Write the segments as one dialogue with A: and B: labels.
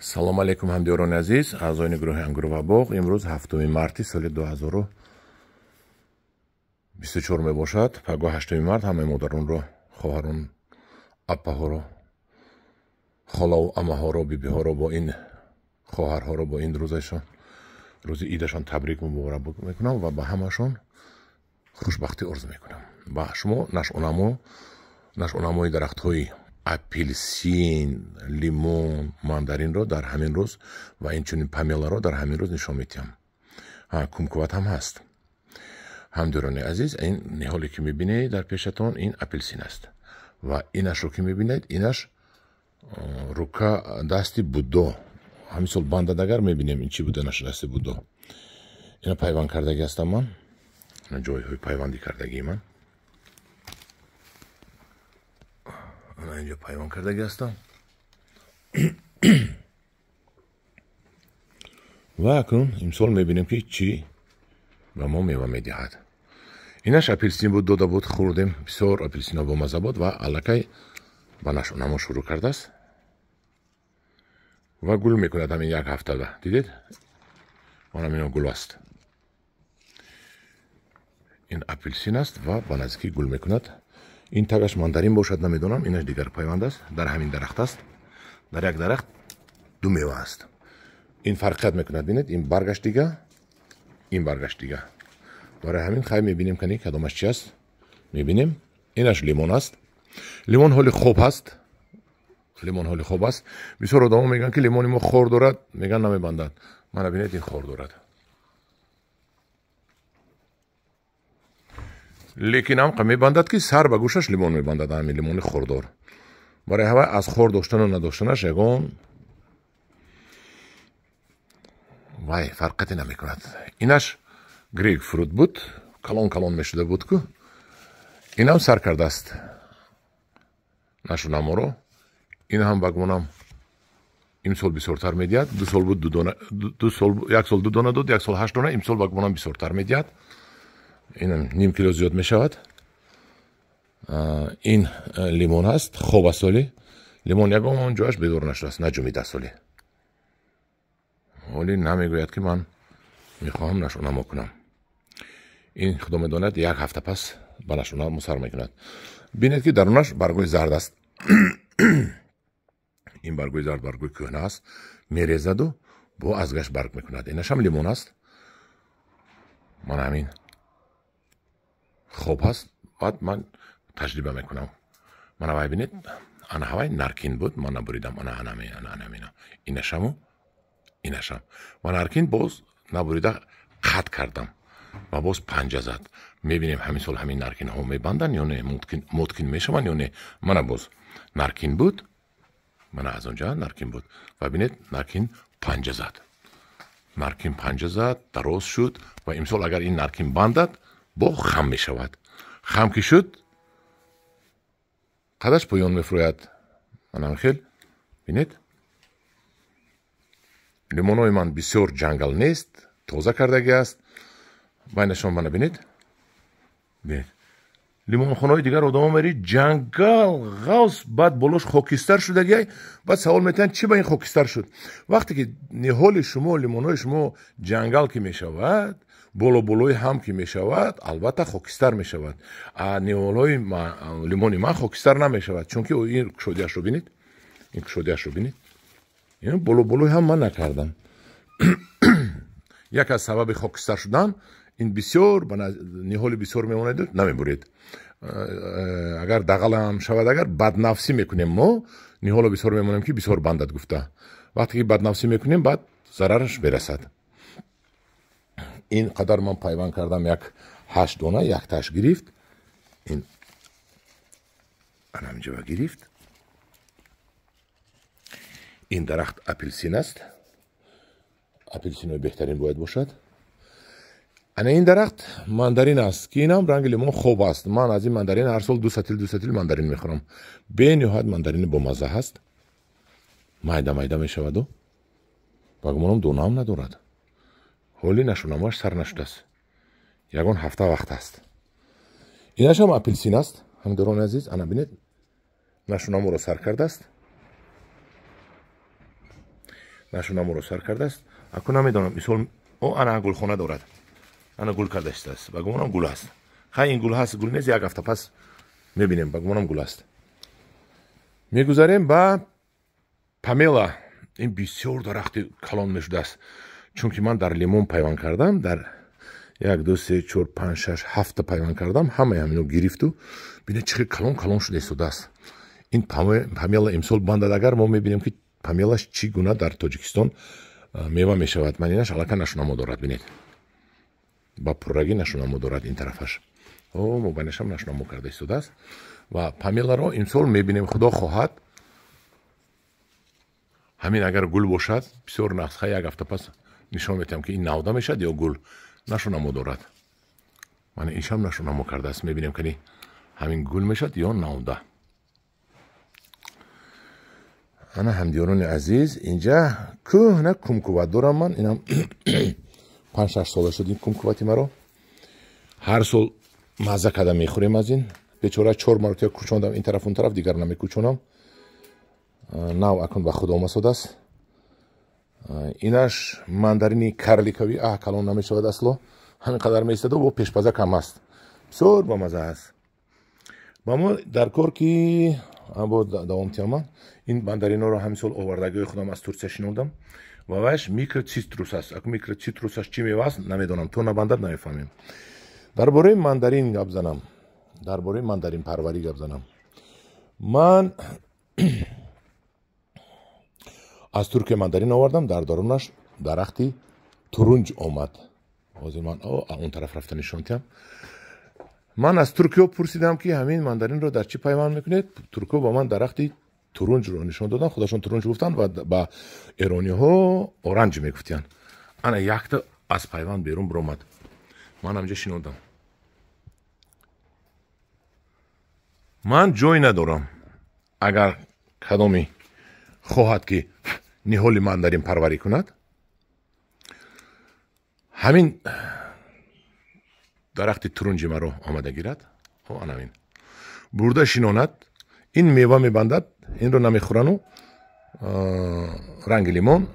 A: салом алейкум ҳамдиёрони азиз, аъзоини гурӯҳи ангурӯ ва боғ. имрӯз 7 марти соли 2024 мебошад. пагоҳ 8 март ҳамаи модаронро, хоҳарон, аппаҳоро, холаву амаҳоро, бибиҳоро бо ин хоҳарҳоро бо ин рӯзашон, рӯзи идашон табрик муборак мекунам ва ба ҳамашон хушбахтӣ орзу мекунам. Ба шумо нашъунамои дарахтҳои апелсин, лимон, мандаринро дар ҳамин рӯз ва инчунин памеларо дар ҳамин рӯз нишон медиҳам. Кумкуват ҳам ҳаст. ҳамдиёрони азиз, ин ниҳоле ки мебинед дар пешатон, ин апелсин аст ва инашро ки мебинед, инаш рука дасти буддо. ҳамисол бандадагар мебинем ин чӣ буда наша дасти буддо. Ина пайванд кардагӣ ҳастам ман. Ина ҷойҳои пайвандӣ кардагии ман. ана инҷо пайванд кардагӣ ҳастам. ва акнун имсол мебинем ки чӣ ба мо мева медиҳад. Инаш апелсин буд, дода буд, хӯрдем, бисёр апелсинҳо бомазза буд ва аллакай ба нашъунамо шурӯъ кардааст ва гул мекунад ҳамин як ҳафтада. Дидед? Манам ино гул аст. ин апелсин аст ва ба наздикӣ гул мекунад. ин тагаш мандарин бошад, намедонам. Инаш дигар пайванд аст. Дар ҳамин дарахт аст. Дар як дарахт ду мева аст. ин фарқият мекунад. Бинед, ин баргаш дига, ин баргаш дига. Барои ҳамин хай мебинем кани кадомаш чи аст. Мебинем. Инаш лимон аст. лимон ҳоли хоб аст. лимон ҳоли хоб аст. бисёр одамо мегӯянд ки лимони мо хор дорад, мегӯянд намебандад. Мана бинед, ин хор дорад. лекин ам мебандад ки сар ба гӯшаш лимон мебандад, ҳамин лимони хордор. барои ҳава аз хор доштану надоштанаш ягон вай фарқияте намекунад. Инаш грейпфрут буд, калон калон мешуда буд ку. Инам сар кардааст нашъунаморо. ин ҳам багмонам имсол бисёртар медиҳад. ду сол буд, як сол 2 дона дод, як сол 8 дона. Имсол багмонам бисёртар медиҳад. инам ним кило зиёд мешавад. ин лимон аст, хоб аст оли. лимон ягон ҷояш бедор нашудааст, наҷумидааст оли. оли намегӯяд ки ман мехоҳам нашъунамо кунам. ин худо медонад як ҳафта пас ба нашъунамо сар мекунад. бинед ки дарунаш баргои зард аст. ин баргои зард баргои кӯҳна аст. мерезаду бо азгаш барг мекунад. инашам лимон аст. мана ҳамин хоб ҳаст. баъд ман таҷриба мекунам. мана вай бинед, ана ҳавай наркин буд, ман набуридам. анамина инашаму инашам. ва наркин боз набурида қат кардам ва боз панҷа зад. мебинем ҳамин сол ҳамин наркинҳо мебандан ё не, моткин мешаванд ё не. мана боз наркин буд. мана аз онҷа наркин буд. ва бинед, наркин панҷа зад. наркин панҷа зад, дароз шуд ва имсол агар ин наркин бандад, бо хам мешавад. хам ки шуд, қадаш поён мефурӯяд. манам хел бинед, лимонои ман бисёр ҷангал нест, тоза кардагӣ аст. байнашон мана бинед. бинед, лимонхонаҳои дигар одамо мери ҷангал ғавс, баъд болош хокистар шудагиай. баъд савол метиҳанд чӣ ба ин хокистар шуд? вақте ки ниҳоли шумо, лимонҳои шумо ҷангал ки мешавад, боло-болои ҳам ки мешавад, албатта хокистар мешавад. ниҳолҳои лимони ман хокистар намешавад, чунки ин кушодиашро бинед. ин кушодиашро бинед. ин боло-болои ҳам ман накардам. як аз сабаби хокистар шудан, ин бисёр ба ниҳоли бисёр мемонад, намебуред. агар дағалам шавад, агар баднафсӣ мекунем, мо ниҳоло бисёр мемонем ки бисёр бандад гуфта. вақте ки баднафсӣ мекунем, баъд зарараш мерасад. ин қадар ман пайванд кардам, як 8 дона, як таш гирифт. ин анамҷава гирифт. ин дарахт апелсин аст. апелсинои беҳтарин бояд бошад. ана ин дарахт мандарин аст ки инам ранги лимон хоб аст. ман аз ин мандарин ҳар сол 2 сатил мандарин мехӯрам. бениҳоят мандарини бомазза ҳаст. майда майда мешаваду багмонам донаам надорад. ҳоли нашъунамоаш сар нашудааст. ягон ҳафта вақт аст. инашам апелсин аст. ҳамдиёрони азиз, ана бинед, нашъунаморо сар кардааст. نشونم رو سر کرده است. اکنون نمیدونم مثال او انا گلخانه دارد. انا گل کرده است. بگمونم گل است. خیلی این گل هست، گل نیست، یک هفته پس میبینیم. بگمونم گل است. میگذاریم با پامیلا. این بسیار درخت کلان میشده است. چون که من در لیمون پیوند کردم، در 1 2 3 4 5 6 7 پیوند کردم، همه همینو گرفت و ببینید چه کلان شده است. این پامیلا امسال بانداد. اگر ما میبینیم که پامیلاش چی گونه در تاجیکستان میوه میشود. من اینش علاقه نشونمو دارد. ببینید با پررگی نشونمو دارد این طرفش. او مبینش هم نشونمو کرده شده است. و پامیلا رو امسال میبینیم خدا خواهد همین اگر گل باشد بسیار نسخه یک هفته پس نشون میدم که این نوده میشد یا گل نشونمو دارد. من ایش هم نشونمو کرده است. میبینیم که همین گل میشد یا نوده. انا همدیاران عزیز اینجا کهنه کمکوات دارم. من اینم 5 6 ساله شد این کمکواتی مرا. هر سال مزه کرده میخوریم از این. بیچاره 4 مرتبه کوچوندم این طرف اون طرف، دیگر نمیکوچونم. نو اکن به خدا آمده است. اینش ماندارینی کارلیکوی کلان نمیشود اصلا. همین قدر میایستاده و پیشپزه کم است. بسیار با مزه است. با ما در کار که با دوام تیامان این ماندارینا رو همین سال آوردگی خودم از ترکیه شنوندم و واش میکروسیتروس است. اگه میکروسیتروسش چی میوه است نمیدونم. تو نبندد نمیفهمیم. درباره ماندارین گپ زنم. درباره ماندارین پروری گپ زنم. من از ترکیه ماندارین آوردم. در درونش درختی ترنج آمد. حاضر من اون طرف رفتن نشوندم. من از ترکیه پرسیدم که همین ماندارین رو در چی پیوند میکنید؟ ترکیه با من درختی ترنج رو نشون دادن. خودشون ترنج گفتن و با ایرانی ها اورنج میگفتن. انا یک تا از پیوند بیرون برآمد. من همجا شنوندم. من جای ندارم. اگر کدامی خواهد که نهالی ماندارین پروری کند، همین درخت ترنجی مرا آمده گیرد. همین برده شیناند. این میوه میبندد. این رو نمیخورن و رنگ لیمون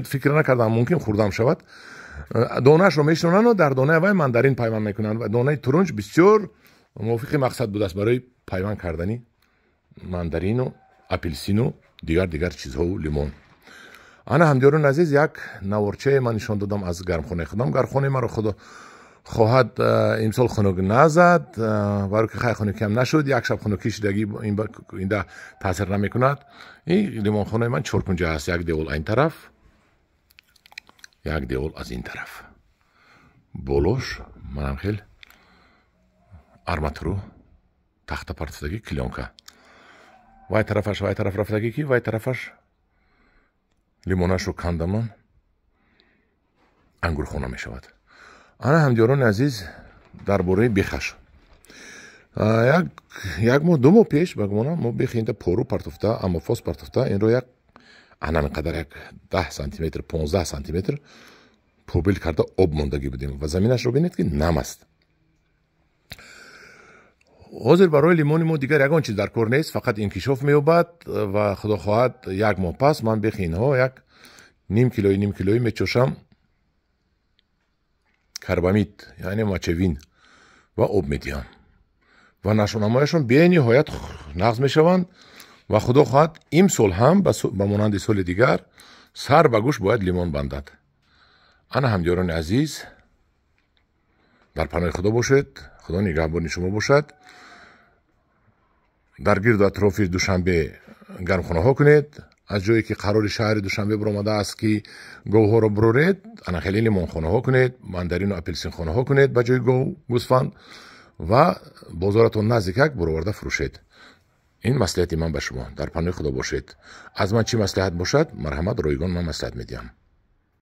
A: فکر نکردم ممکن خوردم شود. دانهش رو میشنونن و در دانه وای ماندارین پیوند میکنن و دانه ترنج بسیار موافق مقصد بود است برای پیوند کردنی ماندارین و اپلسین و دیگر چیزها و لیمون. انا همدیاران عزیز یک نوارچه من نشان دادم از گرمخانه خودم. گرمخانه مرا خدا خواهد امسال خنک نزد. برای که خیلی خنک کم نشد. یک شب خنکیش دگی این ده تاثیر نمیکند. این لیمون خانه من 4 کنجه است. یک دیول این طرف، یک دیول از این طرف. بولوش منم خیلی арматуру тахта партидагӣ клёнка вай тарафаш вай тараф рафтагӣ ки вай тарафаш лимонашро кандаман ангурхона мешавад. ана ҳамдиёрони азиз дар бораи бехаш як моҳ 2 моҳ пеш багумонам мо бехи инда пору партофта амофос партофта инро як анами қадар як 10 сантиметр 15 сантиметр пробил карда об мондагӣ будем ва заминашро бинед ки нам аст. حاضر برای لیمون ما دیگر یگان چیز در کار نیست. فقط انکشاف می‌یابد و خدا خواهد 1 ماه پس من بخی اینها یک نیم کیلویی میچوشم کربامید یعنی ماچوین و آب میدیم و نشونامایشون به نهایت نقض میشوند و خدا خواهد این سال هم به مانند سال دیگر سر به گوش باید لیمون بندد. انا همدیاران عزیز در پناه خدا باشید. خدا نگهبان شما باشد. در گرد و اطراف دوشنبه گرمخانه ها کنید. از جایی که قرار شهر دوشنبه برآمده است که گوه ها را برورید، انا خیلی لیمون خانه ها کنید، ماندارین و اپلسین خانه ها کنید به جای گوسفند و بازارتون نزدیک برآورده فروشید. این مصلحت من به شما. در پناه خدا باشید. از من چی مصلحت باشد مرحمت رایگان من مصلحت میدیم.